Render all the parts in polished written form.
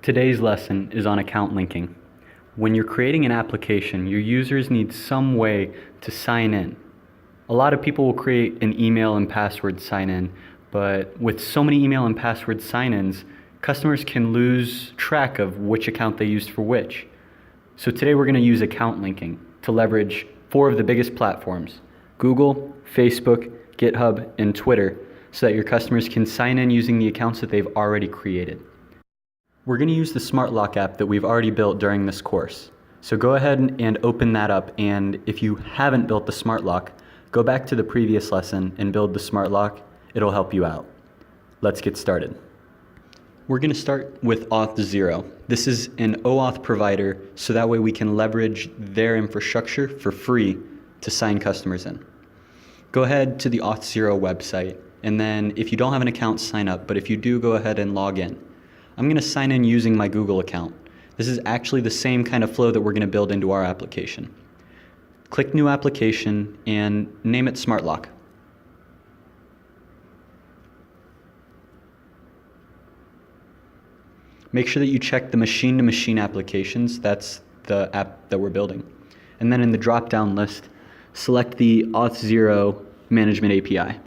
Today's lesson is on account linking. When you're creating an application, your users need some way to sign in. A lot of people will create an email and password sign in, but with so many email and password sign-ins, customers can lose track of which account they used for which. So today we're going to use account linking to leverage 4 of the biggest platforms: Google, Facebook, GitHub, and Twitter, so that your customers can sign in using the accounts that they've already created. We're going to use the Smart Lock app that we've already built during this course. So go ahead and open that up, and if you haven't built the Smart Lock, go back to the previous lesson and build the Smart Lock. It'll help you out. Let's get started. We're going to start with Auth0. This is an OAuth provider, so that way we can leverage their infrastructure for free to sign customers in. Go ahead to the Auth0 website, and then if you don't have an account, sign up, but if you do, go ahead and log in. I'm going to sign in using my Google account. This is actually the same kind of flow that we're going to build into our application. Click New Application and name it Smart Lock. Make sure that you check the machine-to-machine applications. That's the app that we're building. And then in the drop-down list, select the Auth0 Management API.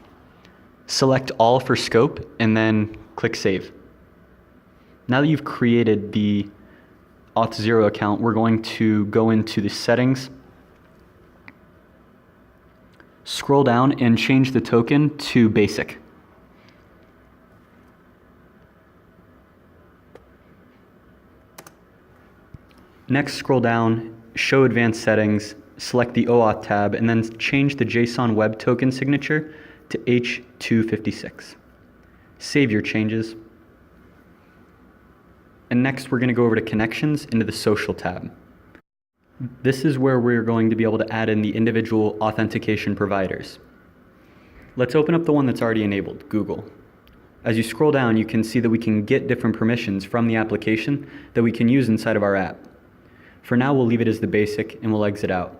Select All for scope, and then click Save. Now that you've created the Auth0 account, we're going to go into the settings, scroll down, and change the token to basic. Next, scroll down, show advanced settings, select the OAuth tab, and then change the JSON web token signature to H256. Save your changes. And next, we're going to go over to Connections into the Social tab. This is where we're going to be able to add in the individual authentication providers. Let's open up the one that's already enabled, Google. As you scroll down, you can see that we can get different permissions from the application that we can use inside of our app. For now, we'll leave it as the basic and we'll exit out.